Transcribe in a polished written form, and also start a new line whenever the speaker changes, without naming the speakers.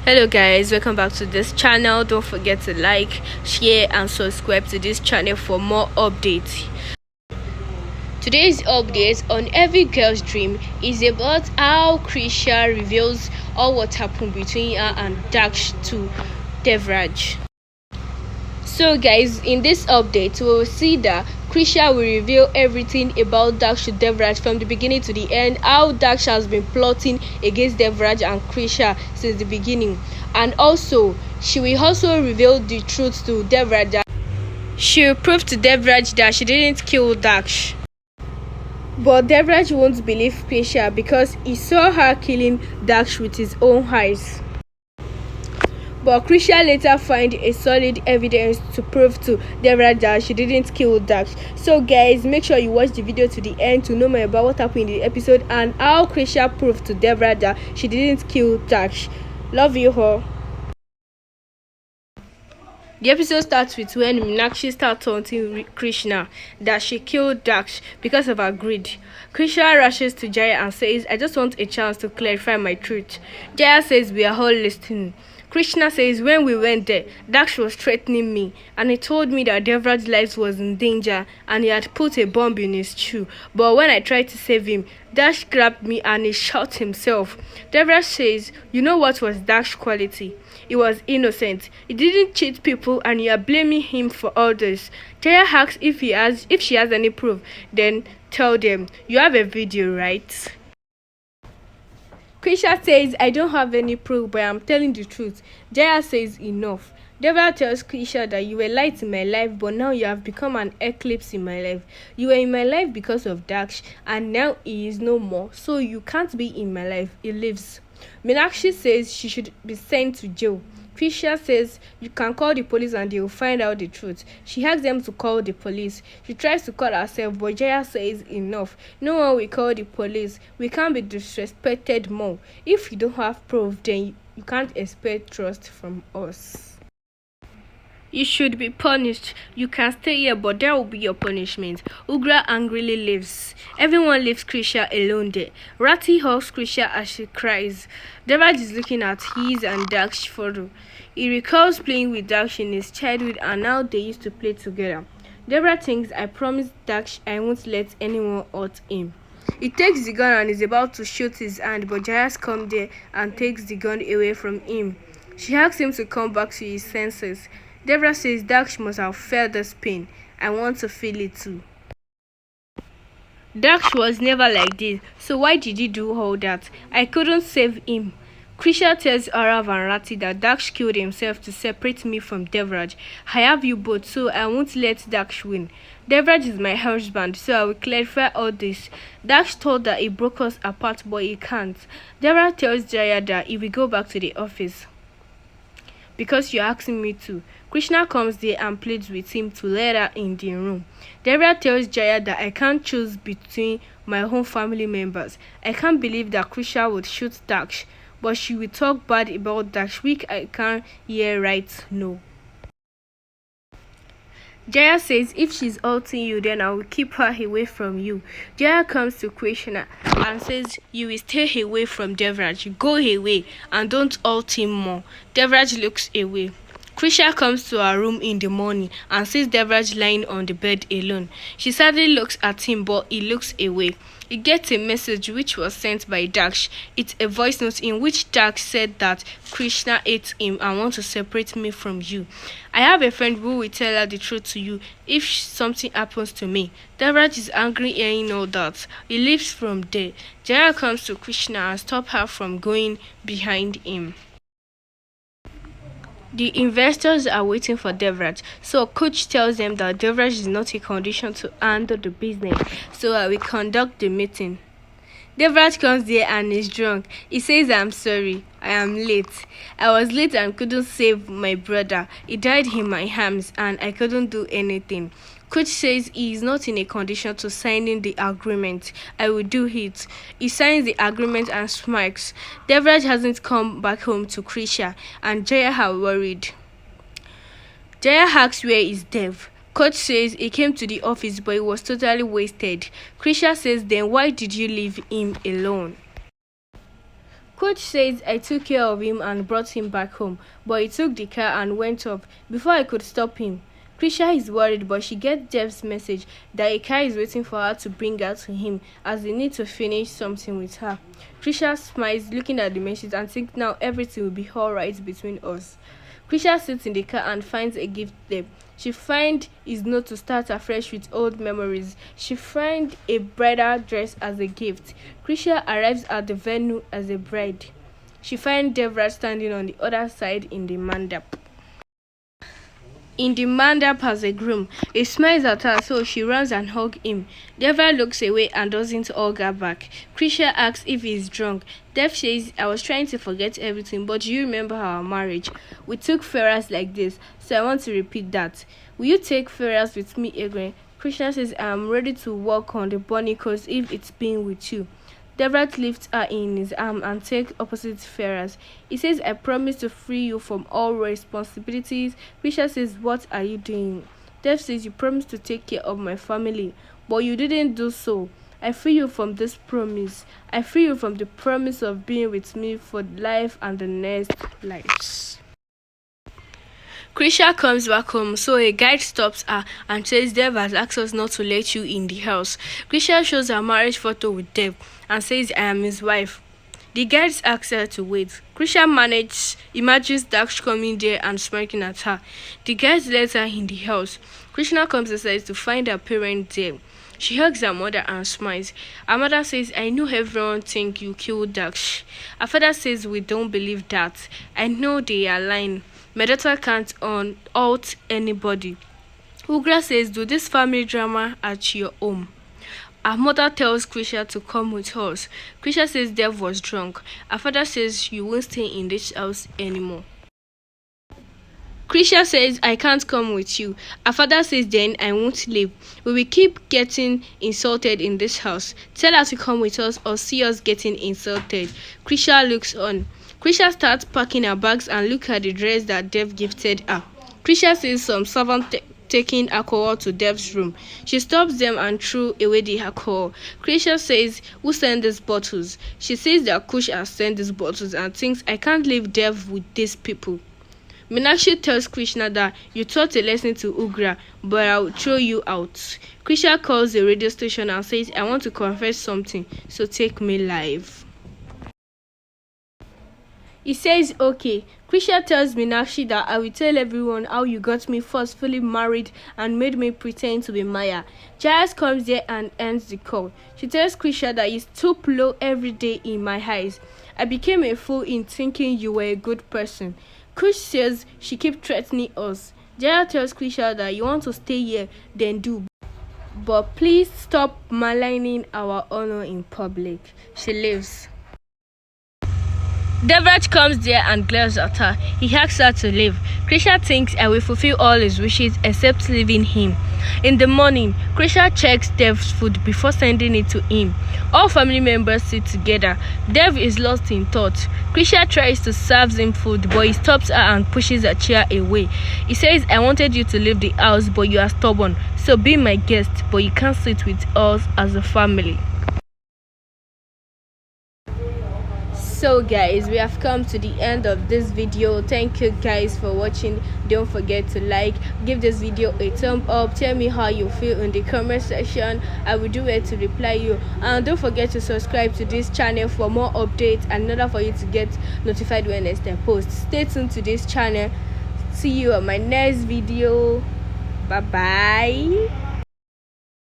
Hello guys, welcome back to this channel. Don't forget to like, share and subscribe to this channel for more updates. Today's update on every girl's dream is about how Krisha reveals all what happened between her and Daksh to Devraj. So guys, in this update we will see that Krisha will reveal everything about Daksh to Devraj from the beginning to the end, how Daksh has been plotting against Devraj and Krisha since the beginning, and also she will also reveal the truth to Devraj that she will prove to Devraj that she didn't kill Daksh. But Devraj won't believe Krisha because he saw her killing Daksh with his own eyes. But Krisha later find a solid evidence to prove to Devraj that she didn't kill Daksh. So guys, make sure you watch the video to the end to know more about what happened in the episode and how Krisha proved to Devraj that she didn't kill Daksh. Love you all. The episode starts with when Meenakshi starts taunting Krishna that she killed Daksh because of her greed. Krishna rushes to Jaya and says, I just want a chance to clarify my truth. Jaya says, we are all listening. Krishna says, when we went there, Daksh was threatening me and he told me that Devraj's life was in danger and he had put a bomb in his shoe. But when I tried to save him, Daksh grabbed me and he shot himself. Devraj says, you know what was Daksh's quality? He was innocent. He didn't cheat people and you are blaming him for all this. Jaya asks if she has any proof. Then tell them, you have a video, right? Krisha says, I don't have any proof, but I'm telling the truth. Jaya says, enough. Devraj tells Krisha that you were light in my life, but now you have become an eclipse in my life. You were in my life because of Daksh, and now he is no more, so you can't be in my life. He lives. Meenakshi says she should be sent to jail. Krisha says you can call the police and they will find out the truth. She asks them to call the police. She tries to call herself, but Jaya says enough. No one will call the police. We can't be disrespected more. If you don't have proof, then you can't expect trust from us. You should be punished. You can stay here, but that will be your punishment. Ugra angrily leaves. Everyone leaves Krisha alone there. Rati hugs Krisha as she cries. Devraj is looking at his and Daksh's photo. He recalls playing with Daksh in his childhood and now they used to play together. Devraj thinks, I promised Daksh I won't let anyone hurt him. He takes the gun and is about to shoot his hand, but Jayas comes there and takes the gun away from him. She asks him to come back to his senses. Devraj says Daksh must have felt this pain. I want to feel it too. Daksh was never like this, so why did he do all that? I couldn't save him. Krisha tells Arav and Rati that Daksh killed himself to separate me from Devraj. I have you both, so I won't let Daksh win. Devraj is my husband, so I will clarify all this. Daksh thought that he broke us apart, but he can't. Devraj tells Jaya that he will go back to the office because you're asking me to. Krishna comes there and pleads with him to let her in the room. Devraj tells Jaya that I can't choose between my own family members. I can't believe that Krisha would shoot Daksh, but she will talk bad about Daksh, which I can't hear right now. Jaya says if she's hurting you, then I will keep her away from you. Jaya comes to Krishna and says you will stay away from Devraj. Go away and don't hurt him more. Devraj looks away. Krisha comes to her room in the morning and sees Devraj lying on the bed alone. She sadly looks at him, but he looks away. He gets a message which was sent by Daksh. It's a voice note in which Daksh said that Krishna hates him and wants to separate me from you. I have a friend who will tell her the truth to you if something happens to me. Devraj is angry hearing all that. He leaves from there. Jaya comes to Krishna and stops her from going behind him. The investors are waiting for Devraj, so coach tells them that Devraj is not in condition to handle the business, so I will conduct the meeting. Devraj comes there and is drunk. He says, I'm sorry, I am late. I was late and couldn't save my brother. He died in my arms and I couldn't do anything. Coach says he is not in a condition to signing the agreement. I will do it. He signs the agreement and smirks. Devraj hasn't come back home to Krisha and Jaya are worried. Jaya asks where is Dev. Coach says he came to the office but he was totally wasted. Krisha says then why did you leave him alone? Coach says I took care of him and brought him back home, but he took the car and went off before I could stop him. Krisha is worried, but she gets Dev's message that a car is waiting for her to bring her to him as they need to finish something with her. Krisha smiles, looking at the message, and thinks now everything will be alright between us. Krisha sits in the car and finds a gift there. She finds his note to start afresh with old memories. She finds a bridal dress as a gift. Krisha arrives at the venue as a bride. She finds devraj standing on the other side in the mandap. In the mandap as a groom, he smiles at her, so she runs and hugs him. Devraj looks away and doesn't hug her back. Krisha asks if he's drunk. Dev says, I was trying to forget everything, but do you remember our marriage? We took farewells like this, so I want to repeat that. Will you take farewells with me again? Krisha says, I am ready to walk on the bunny coast if it's been with you. Devraj lifts her in his arm and takes opposite farewells. He says, I promise to free you from all responsibilities. Krisha says, what are you doing? Dev says, you promised to take care of my family, but you didn't do so. I free you from this promise. I free you from the promise of being with me for life and the next lives. Krisha comes back home, so a guide stops her and says Dev has asked us not to let you in the house. Krisha shows her marriage photo with Dev and says, I am his wife. The guides ask her to wait. Krisha imagines Daksh coming there and smirking at her. The guides let her in the house. Krishna comes inside to find her parents there. She hugs her mother and smiles. Her mother says, I know everyone thinks you killed Daksh. Her father says, we don't believe that. I know they are lying. My daughter can't out anybody. Ugra says, do this family drama at your home. Her mother tells Krisha to come with us. Krisha says Dev was drunk. Her father says you won't stay in this house anymore. Krisha says, I can't come with you. Her father says, then I won't leave. We will keep getting insulted in this house. Tell her to come with us or see us getting insulted. Krisha looks on. Krisha starts packing her bags and look at the dress that Dev gifted her. Krisha sees some servant taking alcohol to Dev's room. She stops them and threw away the alcohol. Krisha says, who sent these bottles? She says that Kush has sent these bottles and thinks, I can't leave Dev with these people. Meenakshi tells Krishna that you taught a lesson to Ugra, but I'll throw you out. Krisha calls the radio station and says, I want to confess something, so take me live. He says, okay. Krisha tells Meenakshi that I will tell everyone how you got me forcefully married and made me pretend to be Maya. Jayas comes there and ends the call. She tells Krisha that you stoop low every day in my eyes. I became a fool in thinking you were a good person. Kush says she keeps threatening us. Jaya tells Krisha that you want to stay here, then do. But please stop maligning our honor in public. She leaves. Devraj comes there and glares at her. He asks her to leave. Krisha thinks I will fulfill all his wishes except leaving him. In the morning, Krisha checks Dev's food before sending it to him. All family members sit together. Dev is lost in thought. Krisha tries to serve him food, but he stops her and pushes a chair away. He says, I wanted you to leave the house, but you are stubborn. So be my guest, but you can't sit with us as a family. So guys, we have come to the end of this video. Thank you guys for watching. Don't forget to like, give this video a thumb up, tell me how you feel in the comment section. I will do it to reply you, and don't forget to subscribe to this channel for more updates and in order for you to get notified when next I post. Stay tuned to this channel. See you on my next video. Bye bye.